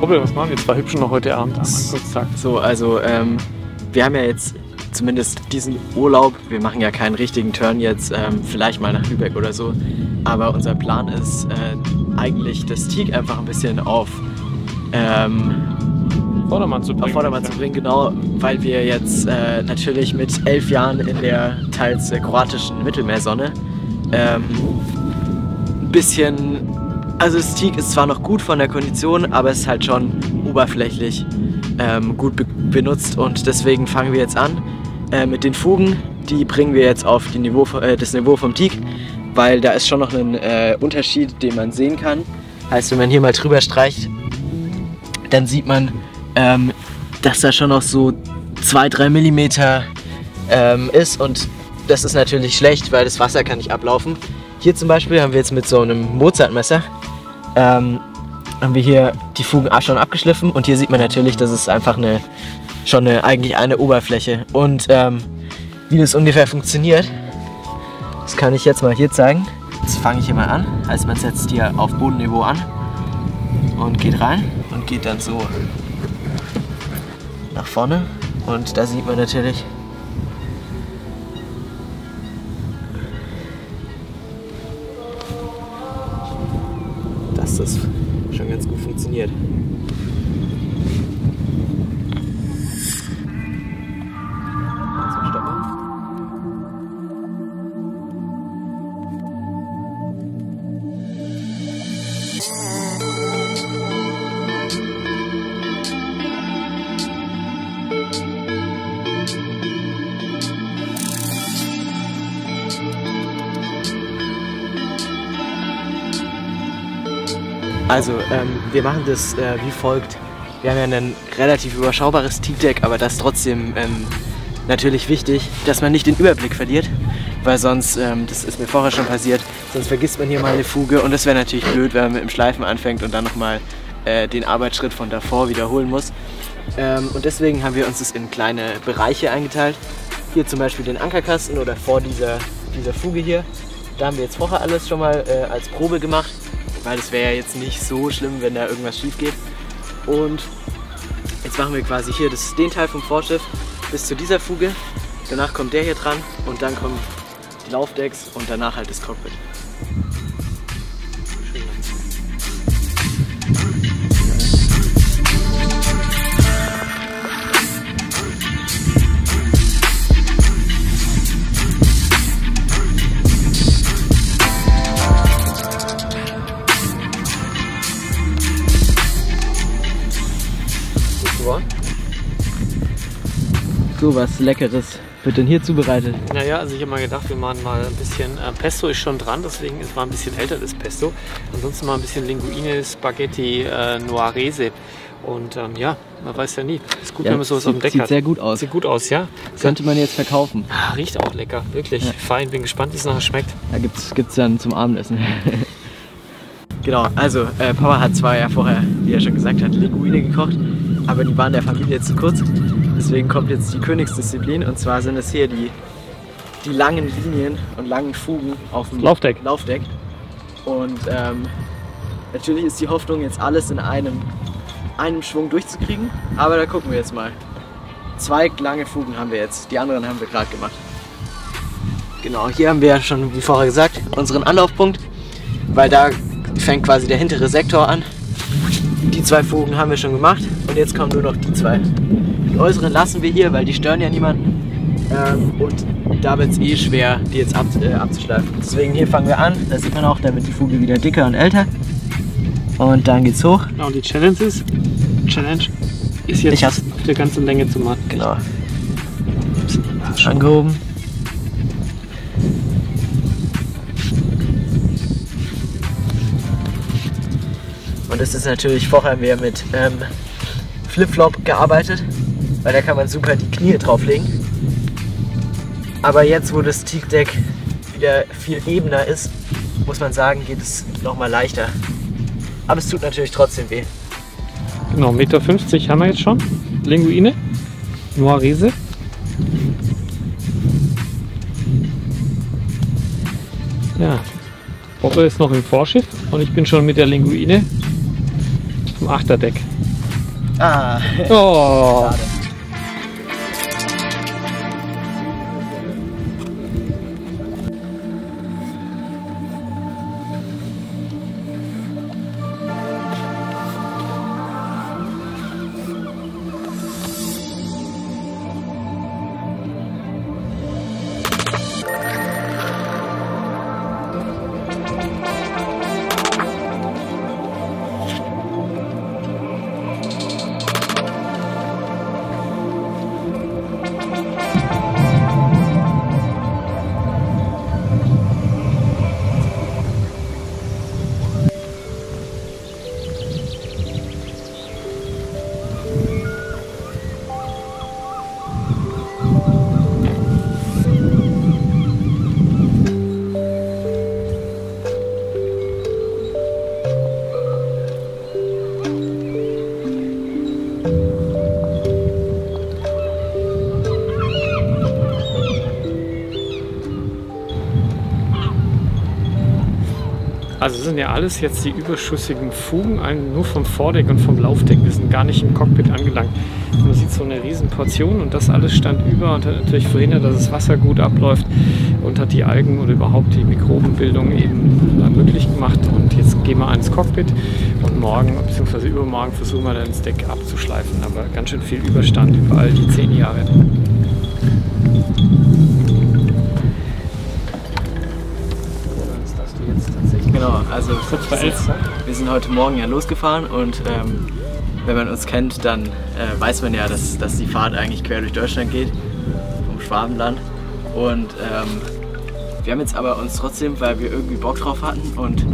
Robert, was machen wir zwei Hübschen noch heute Abend am Ankunftstag? So, also wir haben ja jetzt zumindest diesen Urlaub. Wir machen ja keinen richtigen Turn jetzt, vielleicht mal nach Lübeck oder so. Aber unser Plan ist eigentlich das Teak einfach ein bisschen auf Vordermann zu bringen, genau, weil wir jetzt natürlich mit 11 Jahren in der teils kroatischen Mittelmeersonne ein bisschen, also das Teak ist zwar noch gut von der Kondition, aber es ist halt schon oberflächlich gut benutzt und deswegen fangen wir jetzt an mit den Fugen. Die bringen wir jetzt auf die das Niveau vom Teak, weil da ist schon noch ein Unterschied, den man sehen kann. Heißt, wenn man hier mal drüber streicht, dann sieht man, dass da schon noch so 2-3 Millimeter ist und das ist natürlich schlecht, weil das Wasser kann nicht ablaufen. Hier zum Beispiel haben wir jetzt mit so einem Mozartmesser haben wir hier die Fugen schon abgeschliffen und hier sieht man natürlich, dass es einfach eigentlich eine Oberfläche und wie das ungefähr funktioniert, das kann ich jetzt mal hier zeigen. Jetzt fange ich hier mal an, heißt man setzt hier auf Bodenniveau an und geht rein und geht dann so nach vorne und da sieht man natürlich, dass das schon ganz gut funktioniert. Also, wir machen das wie folgt. Wir haben ja ein relativ überschaubares Teak-Deck, aber das ist trotzdem natürlich wichtig, dass man nicht den Überblick verliert, weil sonst, das ist mir vorher schon passiert, sonst vergisst man hier mal eine Fuge und das wäre natürlich blöd, wenn man mit dem Schleifen anfängt und dann nochmal den Arbeitsschritt von davor wiederholen muss. Und deswegen haben wir uns das in kleine Bereiche eingeteilt. Hier zum Beispiel den Ankerkasten oder vor dieser Fuge hier. Da haben wir jetzt vorher alles schon mal als Probe gemacht, weil es wäre ja jetzt nicht so schlimm, wenn da irgendwas schief geht. Und jetzt machen wir quasi hier den Teil vom Vorschiff bis zu dieser Fuge. Danach kommt der hier dran und dann kommen die Laufdecks und danach halt das Cockpit. So was Leckeres wird denn hier zubereitet? Naja, also ich habe mal gedacht, wir machen mal ein bisschen, Pesto ist schon dran, deswegen ist mal ein bisschen älter das Pesto. Ansonsten mal ein bisschen Linguine, Spaghetti, Nuarese. Und ja, man weiß ja nie. Ist gut, wenn man sowas auf dem Deck hat. Sieht sehr gut aus. Sieht gut aus, ja. Könnte man jetzt verkaufen. Ah, riecht auch lecker, wirklich. Ja. Fein, bin gespannt, wie es nachher schmeckt. Da gibt's dann zum Abendessen. Genau, also Papa hat zwar ja vorher, wie er schon gesagt hat, Linguine gekocht, aber die waren der Familie zu kurz. Deswegen kommt jetzt die Königsdisziplin und zwar sind es hier die langen Linien und langen Fugen auf dem Laufdeck. Und natürlich ist die Hoffnung, jetzt alles in einem Schwung durchzukriegen, aber da gucken wir jetzt mal. 2 lange Fugen haben wir jetzt, die anderen haben wir gerade gemacht. Genau, hier haben wir ja schon, wie vorher gesagt, unseren Anlaufpunkt, weil da fängt quasi der hintere Sektor an. Die 2 Fugen haben wir schon gemacht und jetzt kommen nur noch die 2. Die äußeren lassen wir hier, weil die stören ja niemanden und da wird es eh schwer, die jetzt abzuschleifen. Deswegen hier fangen wir an, da sieht man auch, da wird die Fuge wieder dicker und älter und dann geht's hoch. Genau, die Challenge ist jetzt auf der ganzen Länge zu machen. Genau. Angehoben. Und das ist natürlich, vorher haben wir mit Flip-Flop gearbeitet, weil da kann man super die Knie drauflegen. Aber jetzt, wo das Teak-Deck wieder viel ebener ist, muss man sagen, geht es nochmal leichter. Aber es tut natürlich trotzdem weh. Genau, 1,50 Meter haben wir jetzt schon. Linguine, Nuarese. Ja, Boppe ist noch im Vorschiff und ich bin schon mit der Linguine zum Achterdeck. Ah. Oh. Schade. Also das sind ja alles jetzt die überschüssigen Fugen, nur vom Vordeck und vom Laufdeck. Wir sind gar nicht im Cockpit angelangt. Man sieht so eine riesen Portion und das alles stand über und hat natürlich verhindert, dass das Wasser gut abläuft und hat die Algen oder überhaupt die Mikrobenbildung eben möglich gemacht. Und jetzt gehen wir ins Cockpit und morgen bzw. übermorgen versuchen wir dann das Deck abzuschleifen. Aber ganz schön viel Überstand über all die 10 Jahre. Genau, also wir sind heute Morgen ja losgefahren und wenn man uns kennt, dann weiß man ja, dass die Fahrt eigentlich quer durch Deutschland geht, vom Schwabenland. Und wir haben jetzt aber uns trotzdem, weil wir irgendwie Bock drauf hatten und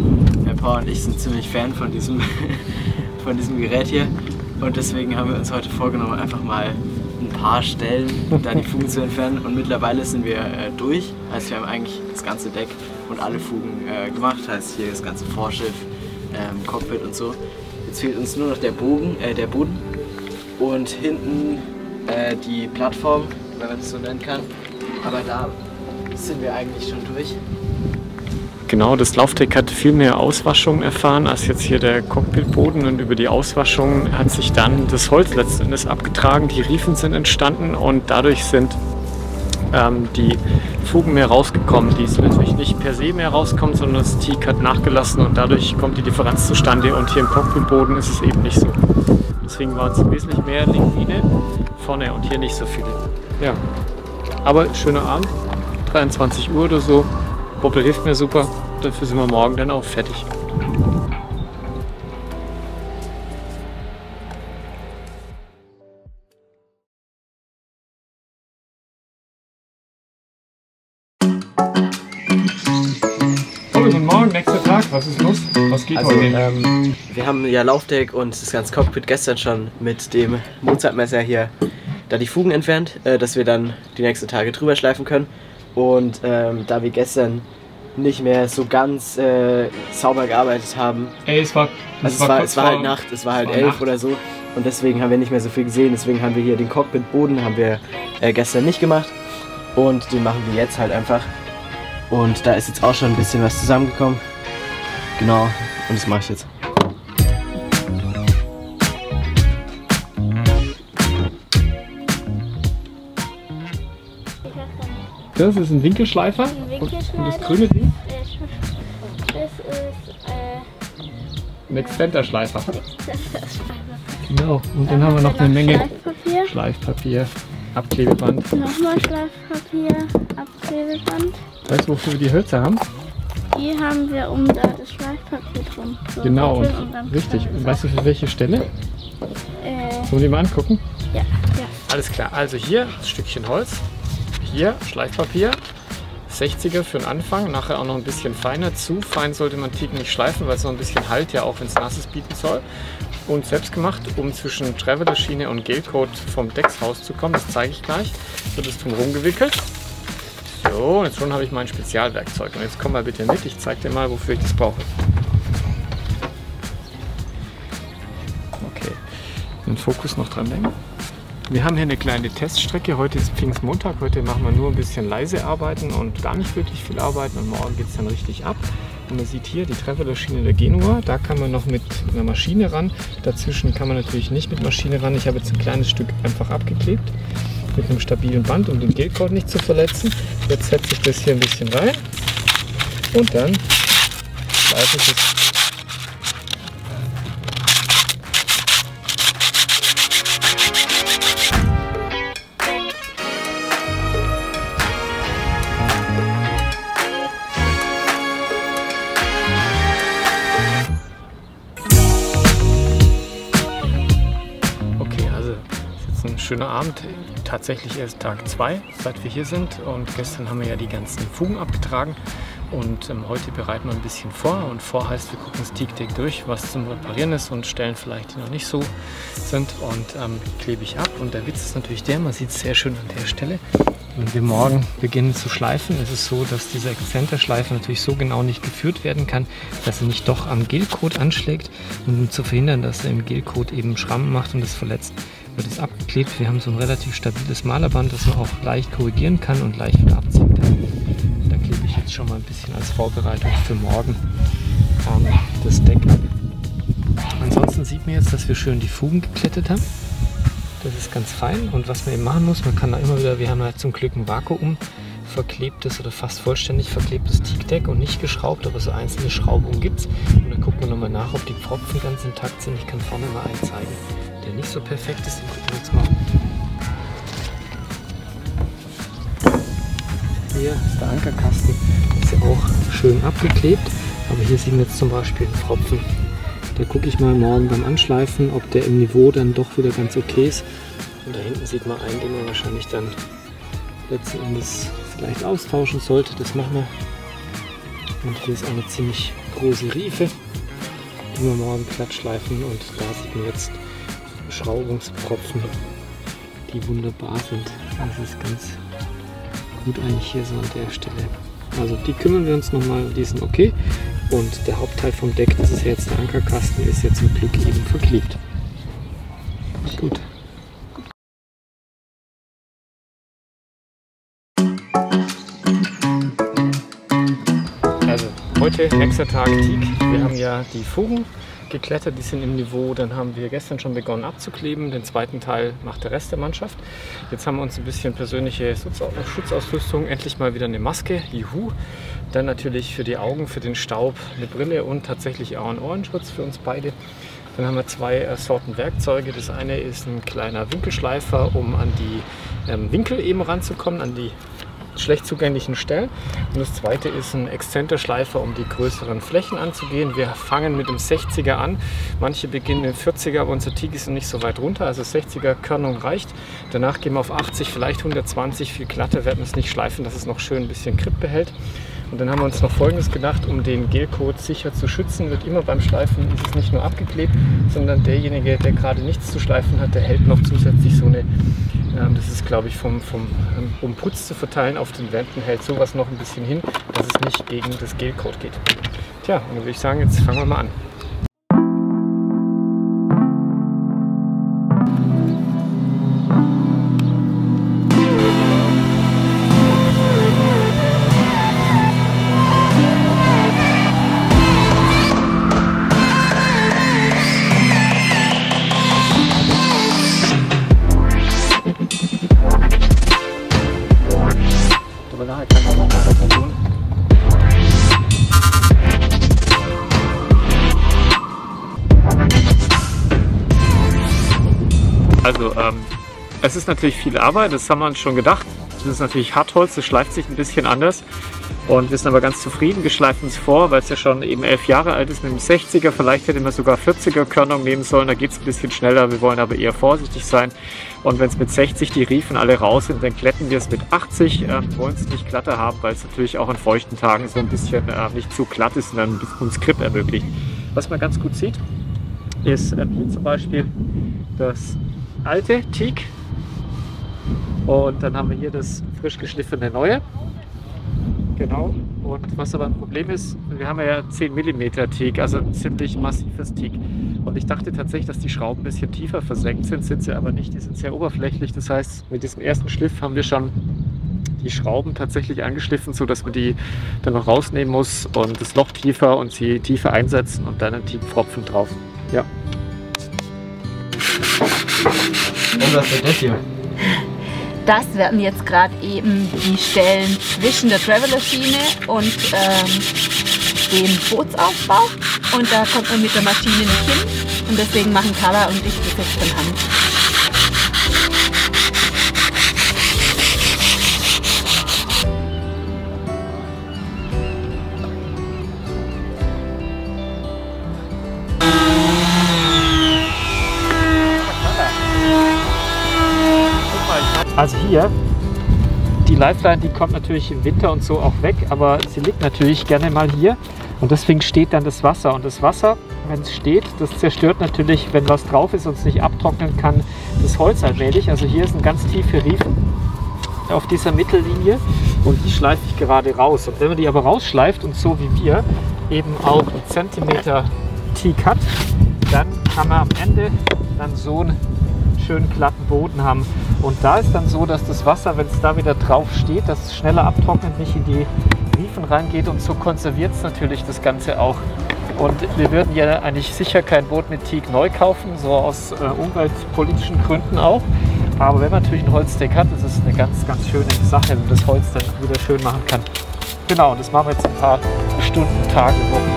Herr Paul und ich sind ziemlich Fan von diesem, von diesem Gerät hier und deswegen haben wir uns heute vorgenommen, einfach mal ein paar Stellen da die Fugen zu entfernen und mittlerweile sind wir durch. Heißt, wir haben eigentlich das ganze Deck und alle Fugen gemacht, heißt hier das ganze Vorschiff, Cockpit und so. Jetzt fehlt uns nur noch der Boden und hinten die Plattform, wenn man das so nennen kann. Aber da sind wir eigentlich schon durch. Genau, das Laufdeck hat viel mehr Auswaschung erfahren als jetzt hier der Cockpitboden und über die Auswaschung hat sich dann das Holz letzten Endes abgetragen, die Riefen sind entstanden und dadurch sind die Fugen mehr rausgekommen, die sind natürlich nicht per se mehr rauskommen, sondern das Teak hat nachgelassen und dadurch kommt die Differenz zustande und hier im Cockpitboden ist es eben nicht so. Deswegen waren es wesentlich mehr Linguine vorne und hier nicht so viele. Ja, aber schöner Abend, 23 Uhr oder so. Bobbel hilft mir super, dafür sind wir morgen dann auch fertig. Guten Morgen, nächster Tag, was ist los? Was geht Also, heute? wir haben ja Laufdeck und das ganze Cockpit gestern schon mit dem Mozartmesser hier da die Fugen entfernt, dass wir dann die nächsten Tage drüber schleifen können. Und da wir gestern nicht mehr so ganz sauber gearbeitet haben, Es war halt Nacht, es war halt 11 oder so und deswegen haben wir nicht mehr so viel gesehen, deswegen haben wir hier den Cockpitboden haben wir gestern nicht gemacht und den machen wir jetzt halt einfach. Und da ist jetzt auch schon ein bisschen was zusammengekommen. Genau, und das mache ich jetzt. Das ist ein Winkelschleifer. Und das grüne Ding? Das ist Ein Exzenterschleifer. Genau, und dann haben wir noch eine Menge Schleifpapier. Schleifpapier, Abklebeband. Nochmal Schleifpapier, Abklebeband. Weißt du, wofür wir die Hölzer haben? Die haben wir um da das Schleifpapier drum. So Genau, und wickeln dann richtig. kann Und weißt du, für welche Stelle? Sollen wir die mal angucken? ja. Alles klar, also hier ein Stückchen Holz, hier Schleifpapier, 60er für den Anfang, nachher auch noch ein bisschen feiner. Zu fein sollte man Teak nicht schleifen, weil es noch ein bisschen Halt ja auch, wenn es nass ist, bieten soll. Und selbst gemacht, um zwischen Traveler-Schiene und Gelcoat vom Decks rauszukommen, das zeige ich gleich, wird es drum gewickelt. So, und jetzt schon habe ich mein Spezialwerkzeug. Und jetzt komm mal bitte mit, ich zeige dir mal, wofür ich das brauche. Okay, den Fokus noch dran lenken. Wir haben hier eine kleine Teststrecke. Heute ist Pfingstmontag. Heute machen wir nur ein bisschen leise arbeiten und gar nicht wirklich viel arbeiten. Und morgen geht es dann richtig ab. Und man sieht hier die Trefferlöschschiene der Genua. Da kann man noch mit einer Maschine ran. Dazwischen kann man natürlich nicht mit Maschine ran. Ich habe jetzt ein kleines Stück einfach abgeklebt mit einem stabilen Band, um den Gelcoat nicht zu verletzen. Jetzt setze ich das hier ein bisschen rein und dann schleife ich es. Schöner Abend, tatsächlich erst Tag 2, seit wir hier sind, und gestern haben wir ja die ganzen Fugen abgetragen und heute bereiten wir ein bisschen vor, und vor heißt, wir gucken das Teak Deck durch, was zum Reparieren ist, und Stellen vielleicht, die noch nicht so sind, und klebe ich ab. Und der Witz ist natürlich der, man sieht es sehr schön an der Stelle, wenn wir morgen beginnen zu schleifen, ist es so, dass dieser Exzenterschleifer natürlich so genau nicht geführt werden kann, dass er nicht doch am Gelcoat anschlägt, und um zu verhindern, dass er im Gelcoat eben Schrammen macht und es verletzt, wird es abgeklebt. Wir haben so ein relativ stabiles Malerband, das man auch leicht korrigieren kann und leicht wieder abziehen kann. Da klebe ich jetzt schon mal ein bisschen als Vorbereitung für morgen das Deck ab. Ansonsten sieht man jetzt, dass wir schön die Fugen geklettet haben. Das ist ganz fein, und was man eben machen muss, man kann da immer wieder, wir haben halt zum Glück ein Vakuum verklebtes oder fast vollständig verklebtes Teak Deck und nicht geschraubt, aber so einzelne Schraubungen gibt es. Und dann gucken wir nochmal nach, ob die Pfropfen ganz intakt sind. Ich kann vorne mal einen zeigen, der nicht so perfekt ist, den gucken wir jetzt mal. Hier ist der Ankerkasten, ist ja auch schön abgeklebt, aber hier sehen wir jetzt zum Beispiel einen Pfropfen. Da gucke ich mal morgen beim Anschleifen, ob der im Niveau dann doch wieder ganz okay ist. Und da hinten sieht man einen, den man wahrscheinlich dann letzten Endes vielleicht austauschen sollte. Das machen wir. Und hier ist eine ziemlich große Riefe, die wir morgen glatt schleifen, und da sieht man jetzt Schraubungspfropfen, die wunderbar sind. Das ist ganz gut eigentlich hier so an der Stelle. Also die kümmern wir uns nochmal, die sind okay. Und der Hauptteil vom Deck, das ist jetzt der Ankerkasten, ist jetzt zum Glück eben verklebt. Gut. Also heute nächster Tag Teak. Wir haben ja die Fugen geklettert, die sind im Niveau. Dann haben wir gestern schon begonnen abzukleben. Den zweiten Teil macht der Rest der Mannschaft. Jetzt haben wir uns ein bisschen persönliche Schutzausrüstung, endlich mal wieder eine Maske, juhu. Dann natürlich für die Augen, für den Staub eine Brille und tatsächlich auch einen Ohrenschutz für uns beide. Dann haben wir zwei Sorten Werkzeuge. Das eine ist ein kleiner Winkelschleifer, um an die Winkel eben ranzukommen, an die schlecht zugänglichen Stellen. Und das zweite ist ein Exzenterschleifer, um die größeren Flächen anzugehen. Wir fangen mit dem 60er an. Manche beginnen mit 40er, aber unser Teak ist nicht so weit runter. Also 60er Körnung reicht. Danach gehen wir auf 80, vielleicht 120. Viel glatter werden wir es nicht schleifen, dass es noch schön ein bisschen Grip behält. Und dann haben wir uns noch Folgendes gedacht, um den Gelcoat sicher zu schützen, wird immer beim Schleifen ist es nicht nur abgeklebt, sondern derjenige, der gerade nichts zu schleifen hat, der hält noch zusätzlich so eine, das ist glaube ich um Putz zu verteilen auf den Wänden, hält sowas noch ein bisschen hin, dass es nicht gegen das Gelcoat geht. Tja, und dann würde ich sagen, jetzt fangen wir mal an. Also es ist natürlich viel Arbeit, das haben wir uns schon gedacht. Das ist natürlich Hartholz, das schleift sich ein bisschen anders. Und wir sind aber ganz zufrieden, wir schleifen es vor, weil es ja schon eben 11 Jahre alt ist mit dem 60er. Vielleicht hätte man sogar 40er Körnung nehmen sollen, da geht es ein bisschen schneller. Wir wollen aber eher vorsichtig sein. Und wenn es mit 60 die Riefen alle raus sind, dann glätten wir es mit 80. Wollen es nicht glatter haben, weil es natürlich auch an feuchten Tagen so ein bisschen nicht zu glatt ist und dann uns Grip ermöglicht. Was man ganz gut sieht, ist hier zum Beispiel das alte Teak. Und dann haben wir hier das frisch geschliffene neue. Genau. Und was aber ein Problem ist, wir haben ja 10 mm Teak, also ein ziemlich massives Teak. Und ich dachte tatsächlich, dass die Schrauben ein bisschen tiefer versenkt sind sie aber nicht. Die sind sehr oberflächlich. Das heißt, mit diesem ersten Schliff haben wir schon die Schrauben tatsächlich angeschliffen, sodass man die dann noch rausnehmen muss und das Loch tiefer und sie tiefer einsetzen und dann einen Teakpfropfen drauf. Ja. Und was wird das hier? Das werden jetzt gerade eben die Stellen zwischen der Traveler-Schiene und dem Bootsaufbau. Und da kommt man mit der Maschine nicht hin. Und deswegen machen Carla und ich das jetzt von Hand. Also hier, die Lifeline, die kommt natürlich im Winter und so auch weg, aber sie liegt natürlich gerne mal hier und deswegen steht dann das Wasser. Und das Wasser, wenn es steht, das zerstört natürlich, wenn was drauf ist und es nicht abtrocknen kann, das Holz allmählich. Also hier sind ganz tiefe Riefen auf dieser Mittellinie und die schleife ich gerade raus. Und wenn man die aber rausschleift und so wie wir eben auch einen Zentimeter Teak hat, dann kann man am Ende dann so einen schönen glatten Boden haben. Und da ist dann so, dass das Wasser, wenn es da wieder drauf steht, dass es schneller abtrocknet, nicht in die Riefen reingeht und so konserviert es natürlich das Ganze auch. Und wir würden ja eigentlich sicher kein Boot mit Teak neu kaufen, so aus umweltpolitischen Gründen auch. Aber wenn man natürlich ein Holzdeck hat, ist es eine ganz, ganz schöne Sache, wenn man das Holz dann wieder schön machen kann. Genau, und das machen wir jetzt ein paar Stunden, Tage, Wochen.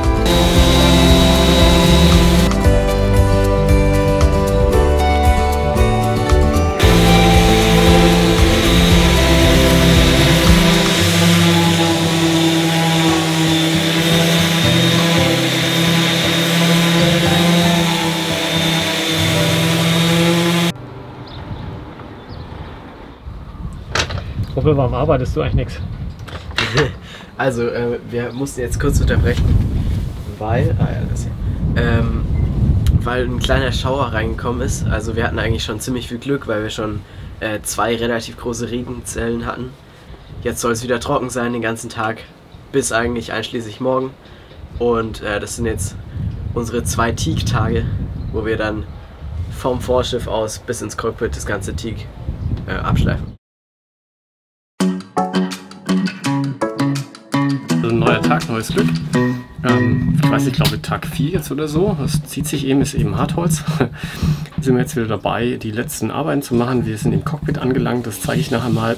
Robert, warum arbeitest du eigentlich nichts? Also, wir mussten jetzt kurz unterbrechen, weil ein kleiner Schauer reingekommen ist. Also wir hatten eigentlich schon ziemlich viel Glück, weil wir schon 2 relativ große Regenzellen hatten. Jetzt soll es wieder trocken sein den ganzen Tag, bis eigentlich einschließlich morgen. Und das sind jetzt unsere 2 Teak-Tage, wo wir dann vom Vorschiff aus bis ins Cockpit das ganze Teak abschleifen. Also ein neuer Tag, neues Glück. Ich weiß nicht, ich glaube Tag 4 jetzt oder so. Das zieht sich eben, ist eben Hartholz. Sind wir jetzt wieder dabei, die letzten Arbeiten zu machen. Wir sind im Cockpit angelangt, das zeige ich nachher mal.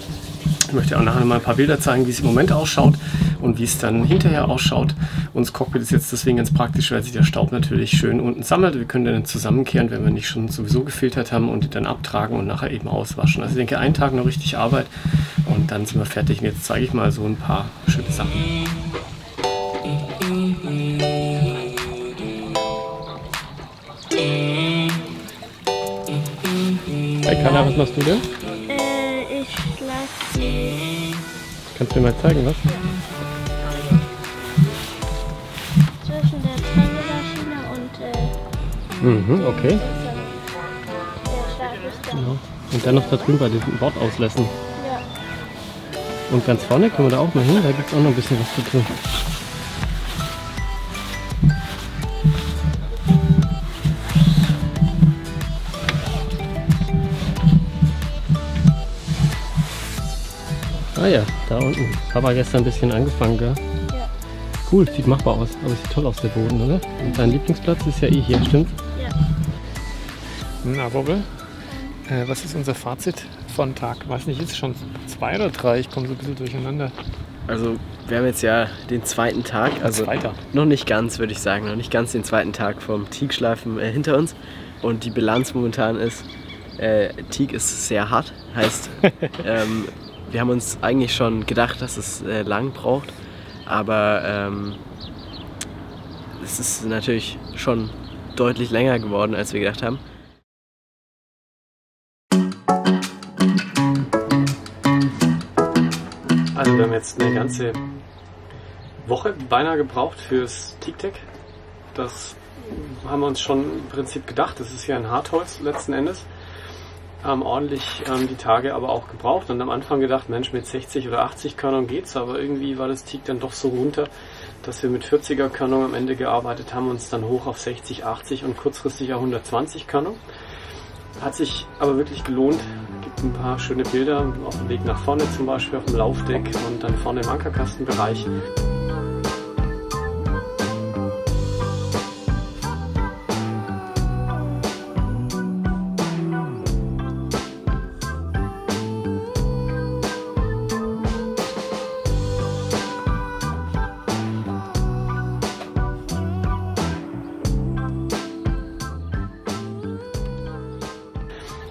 Ich möchte auch nachher mal ein paar Bilder zeigen, wie es im Moment ausschaut und wie es dann hinterher ausschaut. Und das Cockpit ist jetzt deswegen ganz praktisch, weil sich der Staub natürlich schön unten sammelt. Wir können dann zusammenkehren, wenn wir nicht schon sowieso gefiltert haben und dann abtragen und nachher eben auswaschen. Also ich denke, einen Tag noch richtig Arbeit und dann sind wir fertig. Und jetzt zeige ich mal so ein paar schöne Sachen. Hey Carla, was machst du denn? Ich schlafe Kannst du mir mal zeigen, was? zwischen der Traveler-Schiene und Okay. der Schlafstelle. Genau. Und dann noch da drüben bei diesen Bordauslässen. Ja. Und ganz vorne können wir da auch mal hin, da gibt es auch noch ein bisschen was zu tun. Ah ja, da unten. Papa gestern ein bisschen angefangen, gell? Ja. Cool, sieht machbar aus. Aber sieht toll aus, der Boden, oder? Und dein Lieblingsplatz ist ja eh hier, stimmt's? Ja. Na, Robbe, was ist unser Fazit von Tag? Weiß nicht, ist es schon 2 oder 3? Ich komme so ein bisschen durcheinander. Also wir haben jetzt ja den 2. Tag, also noch nicht ganz, würde ich sagen, noch nicht ganz den 2. Tag vom Teak-Schleifen hinter uns. Und die Bilanz momentan ist, Teak ist sehr hart, heißt, wir haben uns eigentlich schon gedacht, dass es lang braucht, aber es ist natürlich schon deutlich länger geworden, als wir gedacht haben. Also wir haben jetzt eine ganze Woche beinahe gebraucht fürs Teak-Deck. Das haben wir uns schon im Prinzip gedacht. Das ist ja ein Hartholz letzten Endes. Ordentlich die Tage aber auch gebraucht und am Anfang gedacht, Mensch, mit 60 oder 80 Körnern geht's, aber irgendwie war das Teak dann doch so runter, dass wir mit 40er Körnung am Ende gearbeitet haben, uns dann hoch auf 60, 80 und kurzfristig auch 120 Körnung. Hat sich aber wirklich gelohnt. Gibt ein paar schöne Bilder auf dem Weg nach vorne, zum Beispiel auf dem Laufdeck und dann vorne im Ankerkastenbereich.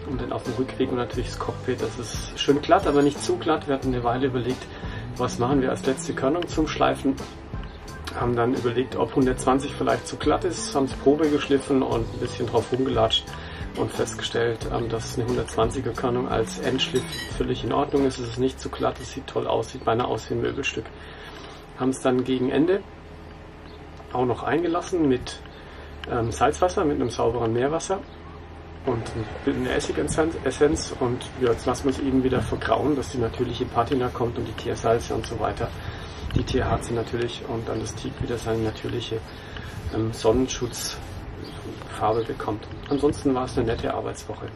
Und dann auf dem Rückweg und natürlich das Cockpit. Das ist schön glatt, aber nicht zu glatt. Wir hatten eine Weile überlegt, was machen wir als letzte Körnung zum Schleifen. Haben dann überlegt, ob 120 vielleicht zu glatt ist, haben es Probe geschliffen und ein bisschen drauf rumgelatscht und festgestellt, dass eine 120er Körnung als Endschliff völlig in Ordnung ist. Es ist nicht zu glatt, es sieht toll aus, sieht beinahe aus wie ein Möbelstück. Haben es dann gegen Ende auch noch eingelassen mit Salzwasser, mit einem sauberen Meerwasser und eine Essigessenz, und ja, jetzt lassen wir es eben wieder vergrauen, dass die natürliche Patina kommt und die Teersalze und so weiter, die Teerharze natürlich, und dann das Teak wieder seine natürliche Sonnenschutzfarbe bekommt. Ansonsten war es eine nette Arbeitswoche.